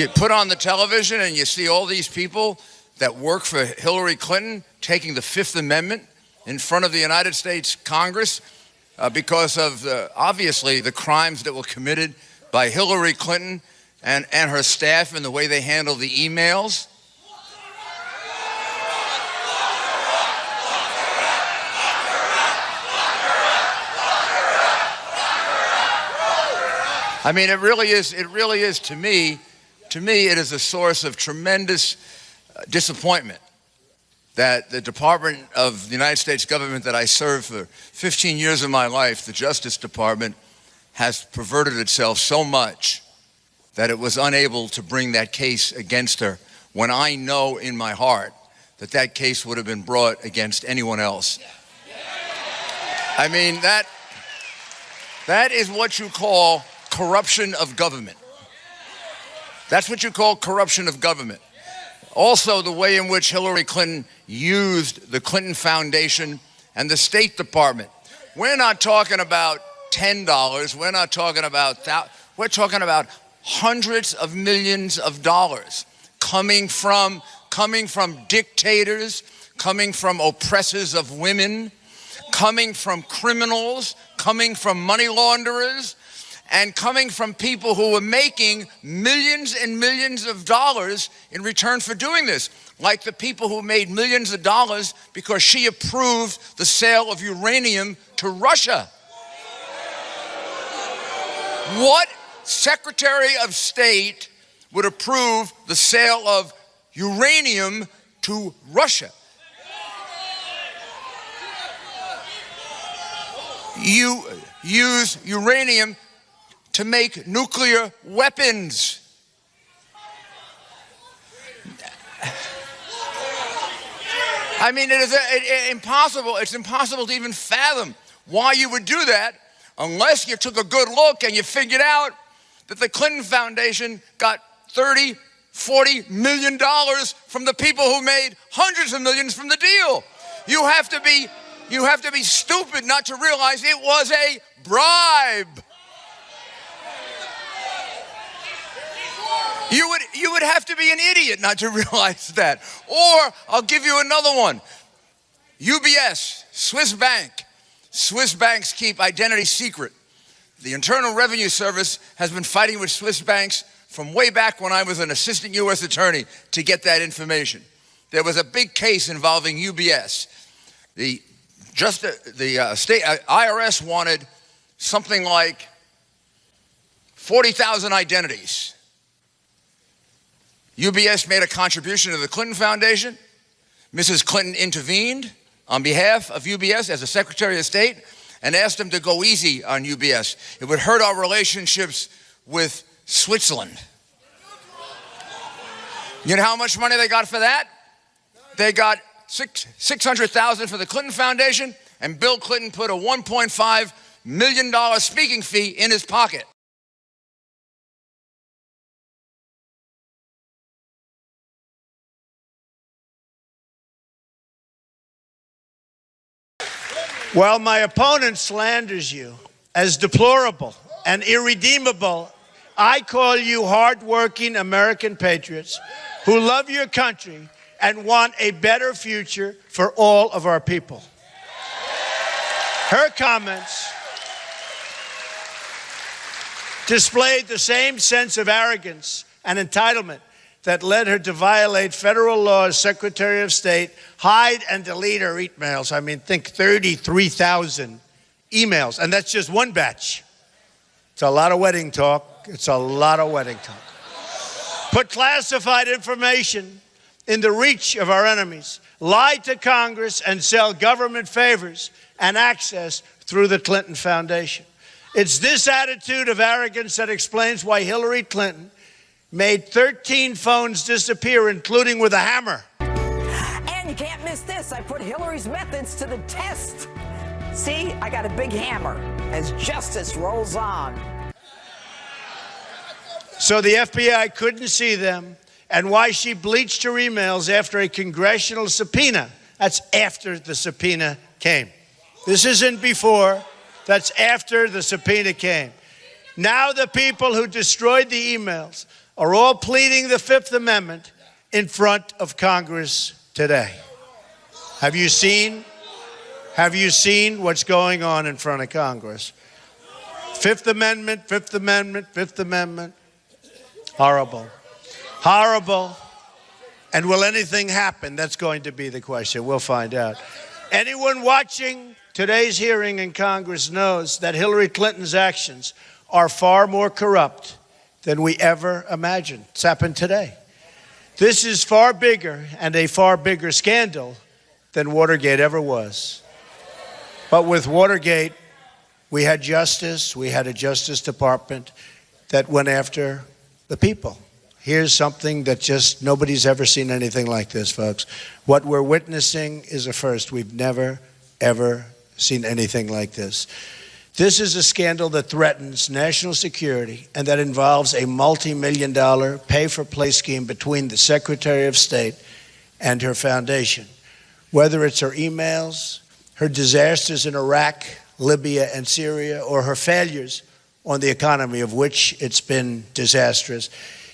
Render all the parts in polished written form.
You put on the television and you see all these people that work for Hillary Clinton taking the Fifth Amendment in front of the United States Congress because of, obviously, the crimes that were committed by Hillary Clinton and her staff and the way they handle the emails. I mean, it really is to me, it is a source of tremendous disappointment that the Department of the United States government that I served for 15 years of my life, the Justice Department, has perverted itself so much that it was unable to bring that case against her when I know in my heart that that case would have been brought against anyone else. I mean, that is what you call corruption of government. That's what you call corruption of government. Also, the way in which Hillary Clinton used the Clinton Foundation and the State Department. We're not talking about $10. We're not talking about we're talking about hundreds of millions of dollars coming from dictators, coming from oppressors of women, coming from criminals, coming from money launderers, and coming from people who were making millions and millions of dollars in return for doing this, like the people who made millions of dollars because she approved the sale of uranium to Russia. What Secretary of State would approve the sale of uranium to Russia? You use uranium to make nuclear weapons. I mean, it's impossible to even fathom why you would do that unless you took a good look and you figured out that the Clinton Foundation got $30, $40 million from the people who made hundreds of millions from the deal. You have to be stupid not to realize it was a bribe. You would have to be an idiot not to realize that. Or I'll give you another one. UBS, Swiss bank. Swiss banks keep identity secret. The Internal Revenue Service has been fighting with Swiss banks from way back when I was an assistant U.S. attorney to get that information. There was a big case involving UBS. The state IRS wanted something like 40,000 identities. UBS made a contribution to the Clinton Foundation. Mrs. Clinton intervened on behalf of UBS as a Secretary of State and asked them to go easy on UBS. It would hurt our relationships with Switzerland. You know how much money they got for that? They got $600,000 for the Clinton Foundation, and Bill Clinton put a $1.5 million speaking fee in his pocket. While my opponent slanders you as deplorable and irredeemable, I call you hardworking American patriots who love your country and want a better future for all of our people. Her comments displayed the same sense of arrogance and entitlement that led her to violate federal law as Secretary of State, hide and delete her emails. I mean, think 33,000 emails, and that's just one batch. It's a lot of wedding talk. It's a lot of wedding talk. Put classified information in the reach of our enemies, lie to Congress, and sell government favors and access through the Clinton Foundation. It's this attitude of arrogance that explains why Hillary Clinton made 13 phones disappear, including with a hammer. And you can't miss this. I put Hillary's methods to the test. See, I got a big hammer as justice rolls on. So the FBI couldn't see them, and why she bleached her emails after a congressional subpoena. That's after the subpoena came. This isn't before. That's after the subpoena came. Now the people who destroyed the emails are all pleading the Fifth Amendment in front of Congress today. Have you seen what's going on in front of Congress? Fifth Amendment, Fifth Amendment, Fifth Amendment. Horrible. Horrible. And will anything happen? That's going to be the question. We'll find out. Anyone watching today's hearing in Congress knows that Hillary Clinton's actions are far more corrupt than we ever imagined. It's happened today. This is far bigger and a far bigger scandal than Watergate ever was. But with Watergate, we had justice. We had a Justice Department that went after the people. Here's something that just nobody's ever seen anything like this, folks. What we're witnessing is a first. We've never, ever seen anything like this. This is a scandal that threatens national security and that involves a multi-million-dollar pay-for-play scheme between the Secretary of State and her foundation. Whether it's her emails, her disasters in Iraq, Libya, and Syria, or her failures on the economy, of which it's been disastrous,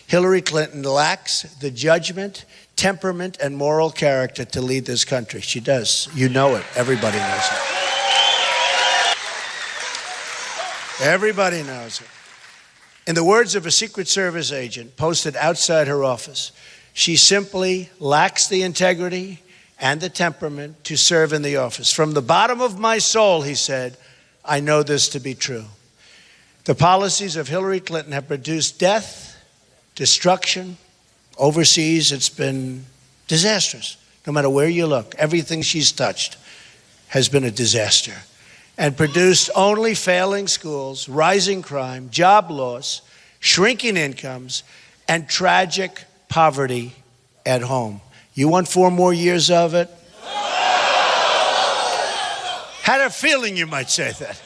Hillary Clinton lacks the judgment, temperament, and moral character to lead this country. She does. You know it. Everybody knows it. Everybody knows it. In the words of a Secret Service agent posted outside her office, she simply lacks the integrity and the temperament to serve in the office. From the bottom of my soul, he said, I know this to be true. The policies of Hillary Clinton have produced death, destruction. Overseas, it's been disastrous. No matter where you look, everything she's touched has been a disaster and produced only failing schools, rising crime, job loss, shrinking incomes, and tragic poverty at home. You want 4 more years of it? Had a feeling you might say that.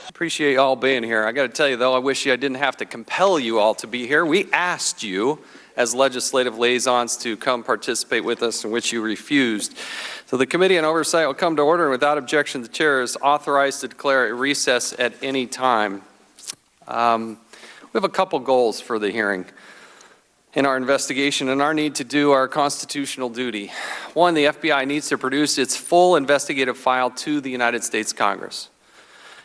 Appreciate you all being here. I got to tell you, though, I wish I didn't have to compel you all to be here. We asked you as legislative liaisons to come participate with us, in which you refused. So the Committee on Oversight will come to order, and without objection, the chair is authorized to declare a recess at any time. We have a couple goals for the hearing in our investigation and our need to do our constitutional duty. One, the FBI needs to produce its full investigative file to the United States Congress.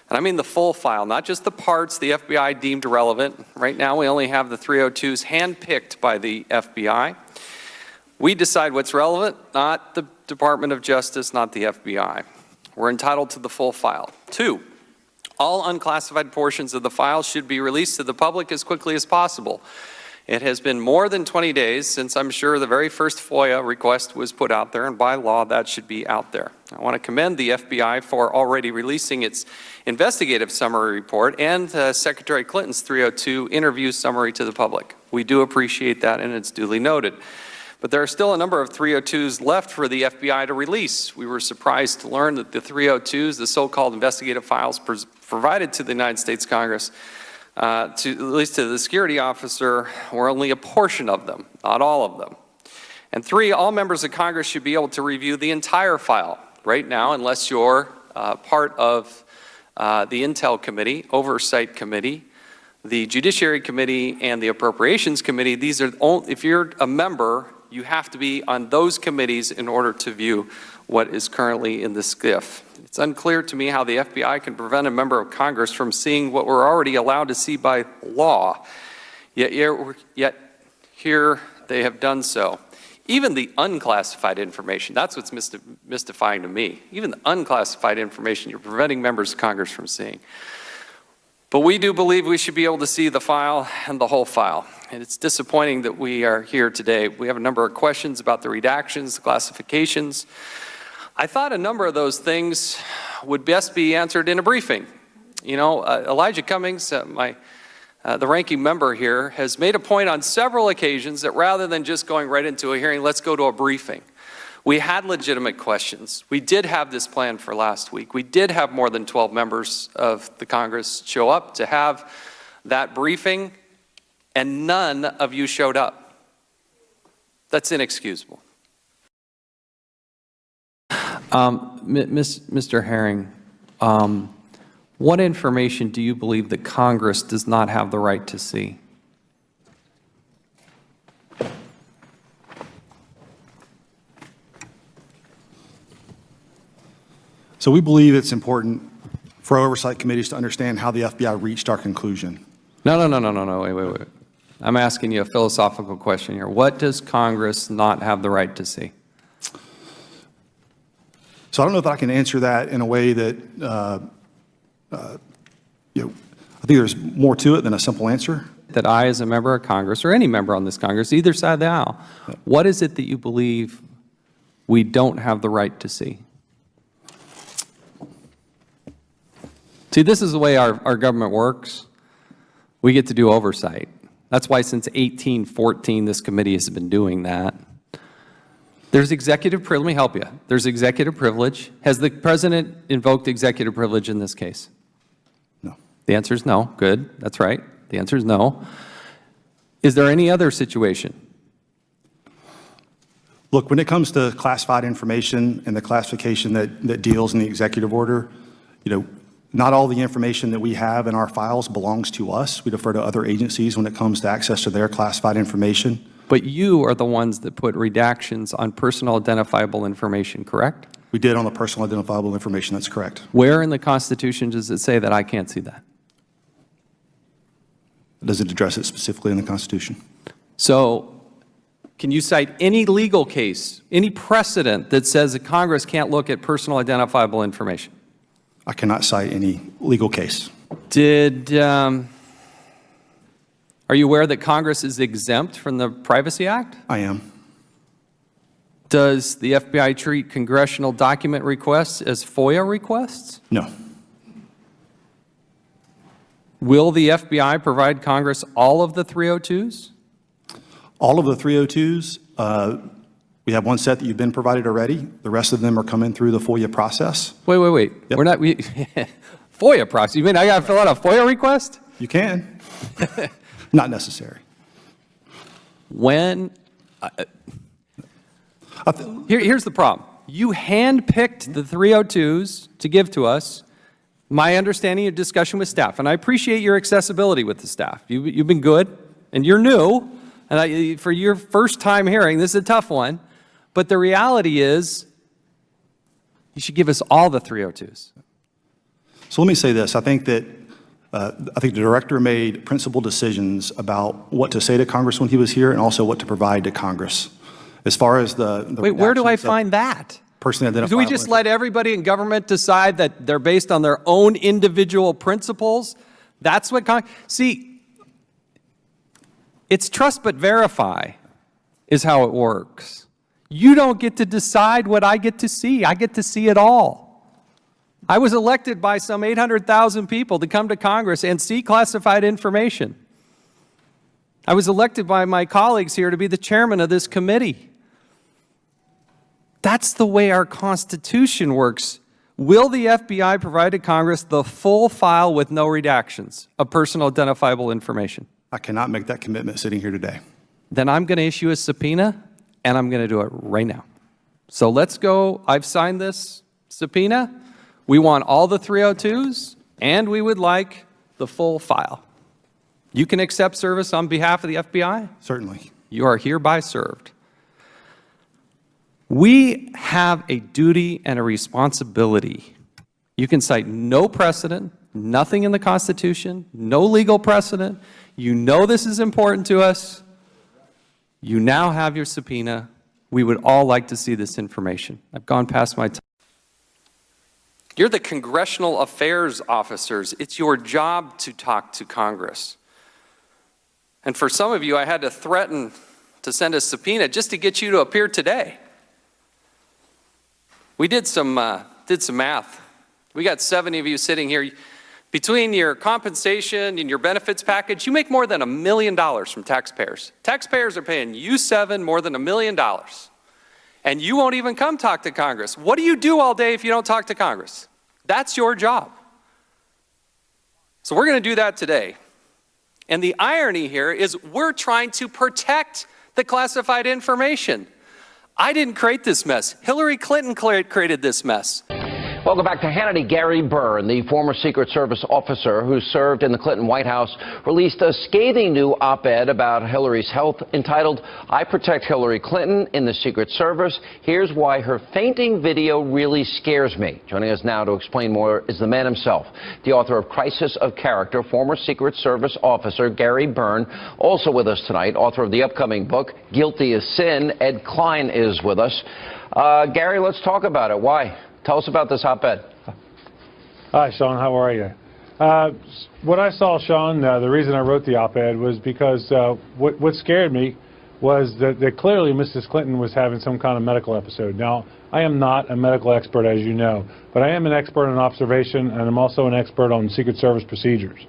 And I mean the full file, not just the parts the FBI deemed relevant. Right now we only have the 302s handpicked by the FBI. We decide what's relevant, not the Department of Justice, not the FBI. We're entitled to the full file. 2, all unclassified portions of the file should be released to the public as quickly as possible. It has been more than 20 days since I'm sure the very first FOIA request was put out there, and by law that should be out there. I want to commend the FBI for already releasing its investigative summary report and Secretary Clinton's 302 interview summary to the public. We do appreciate that, and it's duly noted. But there are still a number of 302s left for the FBI to release. We were surprised to learn that the 302s, the so-called investigative files provided to the United States Congress, at least to the security officer, were only a portion of them, not all of them. And 3, all members of Congress should be able to review the entire file. Right now, unless you're part of the Intel Committee, Oversight Committee, the Judiciary Committee, and the Appropriations Committee, these are if you're a member, you have to be on those committees in order to view what is currently in the SCIF. It's unclear to me how the FBI can prevent a member of Congress from seeing what we're already allowed to see by law, yet here they have done so. Even the unclassified information, that's what's mystifying to me. Even the unclassified information you're preventing members of Congress from seeing. But we do believe we should be able to see the file and the whole file. And it's disappointing that we are here today. We have a number of questions about the redactions, the classifications. I thought a number of those things would best be answered in a briefing. You know, Elijah Cummings, the ranking member here, has made a point on several occasions that rather than just going right into a hearing, let's go to a briefing. We had legitimate questions. We did have this plan for last week. We did have more than 12 members of the Congress show up to have that briefing, and none of you showed up. That's inexcusable. Mr. Herring, what information do you believe that Congress does not have the right to see? So we believe it's important for our oversight committees to understand how the FBI reached our conclusion. No, wait. I'm asking you a philosophical question here. What does Congress not have the right to see? So I don't know if I can answer that in a way that, I think there's more to it than a simple answer. That I, as a member of Congress, or any member on this Congress, either side of the aisle, what is it that you believe we don't have the right to see? See, this is the way our government works. We get to do oversight. That's why since 1814, this committee has been doing that. There's executive privilege. Let me help you. There's executive privilege. Has the president invoked executive privilege in this case? No. The answer is no. Good. That's right. The answer is no. Is there any other situation? Look, when it comes to classified information and the classification that deals in the executive order, not all the information that we have in our files belongs to us. We defer to other agencies when it comes to access to their classified information. But you are the ones that put redactions on personal identifiable information, correct? We did on the personal identifiable information, that's correct. Where in the Constitution does it say that I can't see that? Does it address it specifically in the Constitution? So, can you cite any legal case, any precedent that says that Congress can't look at personal identifiable information? I cannot cite any legal case. Are you aware that Congress is exempt from the Privacy Act? I am. Does the FBI treat congressional document requests as FOIA requests? No. Will the FBI provide Congress all of the 302s? All of the 302s, we have one set that you've been provided already. The rest of them are coming through the FOIA process. Wait. Yep. We're not, FOIA process? You mean I got to fill out a FOIA request? You can. Not necessary. When, here's the problem. You handpicked the 302s to give to us. My understanding of discussion with staff, and I appreciate your accessibility with the staff. You've been good, and you're new, and for your first time hearing, this is a tough one, but the reality is you should give us all the 302s. So let me say this. I think that the director made principled decisions about what to say to Congress when he was here and also what to provide to Congress. As far as the Wait, where do I find that? Personally identifiable. Do we just let everybody in government decide that they're based on their own individual principles? That's what see, it's trust but verify is how it works. You don't get to decide what I get to see. I get to see it all. I was elected by some 800,000 people to come to Congress and see classified information. I was elected by my colleagues here to be the chairman of this committee. That's the way our Constitution works. Will the FBI provide to Congress the full file with no redactions of personal identifiable information? I cannot make that commitment sitting here today. Then I'm going to issue a subpoena, and I'm going to do it right now. So let's go. I've signed this subpoena. We want all the 302s, and we would like the full file. You can accept service on behalf of the FBI? Certainly. You are hereby served. We have a duty and a responsibility. You can cite no precedent, nothing in the Constitution, no legal precedent. You know this is important to us. You now have your subpoena. We would all like to see this information. I've gone past my time. You're the congressional affairs officers. It's your job to talk to Congress. And for some of you, I had to threaten to send a subpoena just to get you to appear today. We did some math. We got 70 of you sitting here. Between your compensation and your benefits package, you make more than $1 million from taxpayers. Taxpayers are paying you more than $1 million. And you won't even come talk to Congress. What do you do all day if you don't talk to Congress? That's your job. So we're going to do that today. And the irony here is we're trying to protect the classified information. I didn't create this mess. Hillary Clinton created this mess. Welcome back to Hannity. Gary Byrne, the former Secret Service officer who served in the Clinton White House, released a scathing new op-ed about Hillary's health entitled, "I Protect Hillary Clinton in the Secret Service. Here's why her fainting video really scares me." Joining us now to explain more is the man himself, the author of Crisis of Character, former Secret Service officer Gary Byrne. Also with us tonight, author of the upcoming book, Guilty as Sin, Ed Klein is with us. Gary, let's talk about it. Why? Tell us about this op-ed. Hi, Sean. How are you? What I saw, Sean, the reason I wrote the op-ed was because what scared me was that clearly Mrs. Clinton was having some kind of medical episode. Now, I am not a medical expert, as you know, but I am an expert on observation, and I'm also an expert on Secret Service procedures.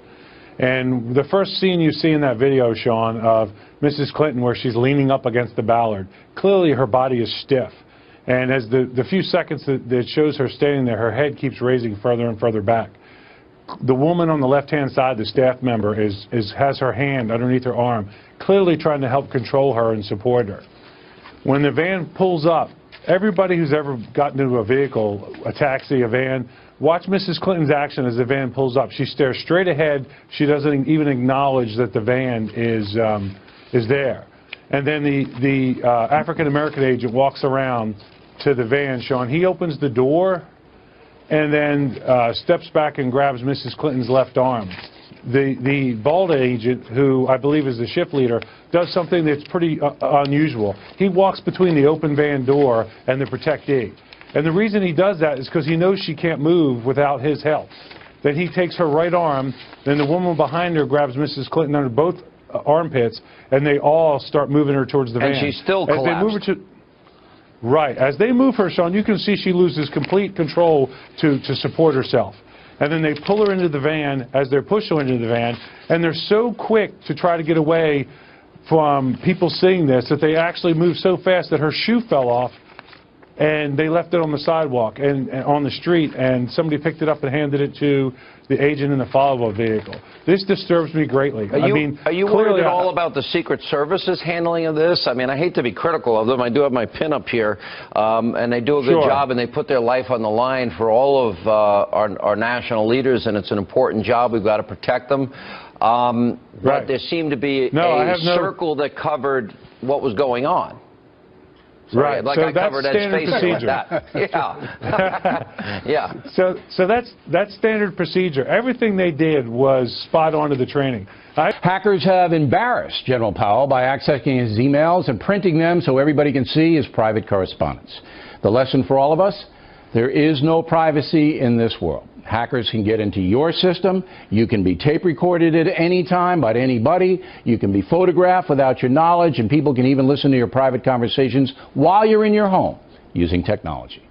And the first scene you see in that video, Sean, of Mrs. Clinton where she's leaning up against the Ballard, clearly her body is stiff. And as the few seconds that shows her standing there, her head keeps raising further and further back. The woman on the left-hand side, the staff member, has her hand underneath her arm, clearly trying to help control her and support her. When the van pulls up, everybody who's ever gotten into a vehicle, a taxi, a van, watch Mrs. Clinton's action as the van pulls up. She stares straight ahead. She doesn't even acknowledge that the van is there. And then the African-American agent walks around to the van, Sean. He opens the door and then steps back and grabs Mrs. Clinton's left arm. The bald agent, who I believe is the shift leader, does something that's pretty unusual. He walks between the open van door and the protectee. And the reason he does that is because he knows she can't move without his help. Then he takes her right arm, then the woman behind her grabs Mrs. Clinton under both armpits, and they all start moving her towards the van. And she's still collapsed. As they move her right. As they move her, Sean, you can see she loses complete control to support herself. And then they pull her into the van as they're pushing her into the van, and they're so quick to try to get away from people seeing this that they actually move so fast that her shoe fell off, and they left it on the sidewalk and on the street, and somebody picked it up and handed it to the agent in the follow-up vehicle. This disturbs me greatly. Are you worried at all about the Secret Service's handling of this? I mean, I hate to be critical of them. I do have my pin up here, and they do a good job, and they put their life on the line for all of our national leaders, and it's an important job. We've got to protect them. But there seemed to be a circle that covered what was going on. Sorry, right, like so I that's covered standard procedure. Like that. Yeah. So that's standard procedure. Everything they did was spot on to the training. Hackers have embarrassed General Powell by accessing his emails and printing them so everybody can see his private correspondence. The lesson for all of us: there is no privacy in this world. Hackers can get into your system. You can be tape recorded at any time by anybody. You can be photographed without your knowledge, and people can even listen to your private conversations while you're in your home using technology.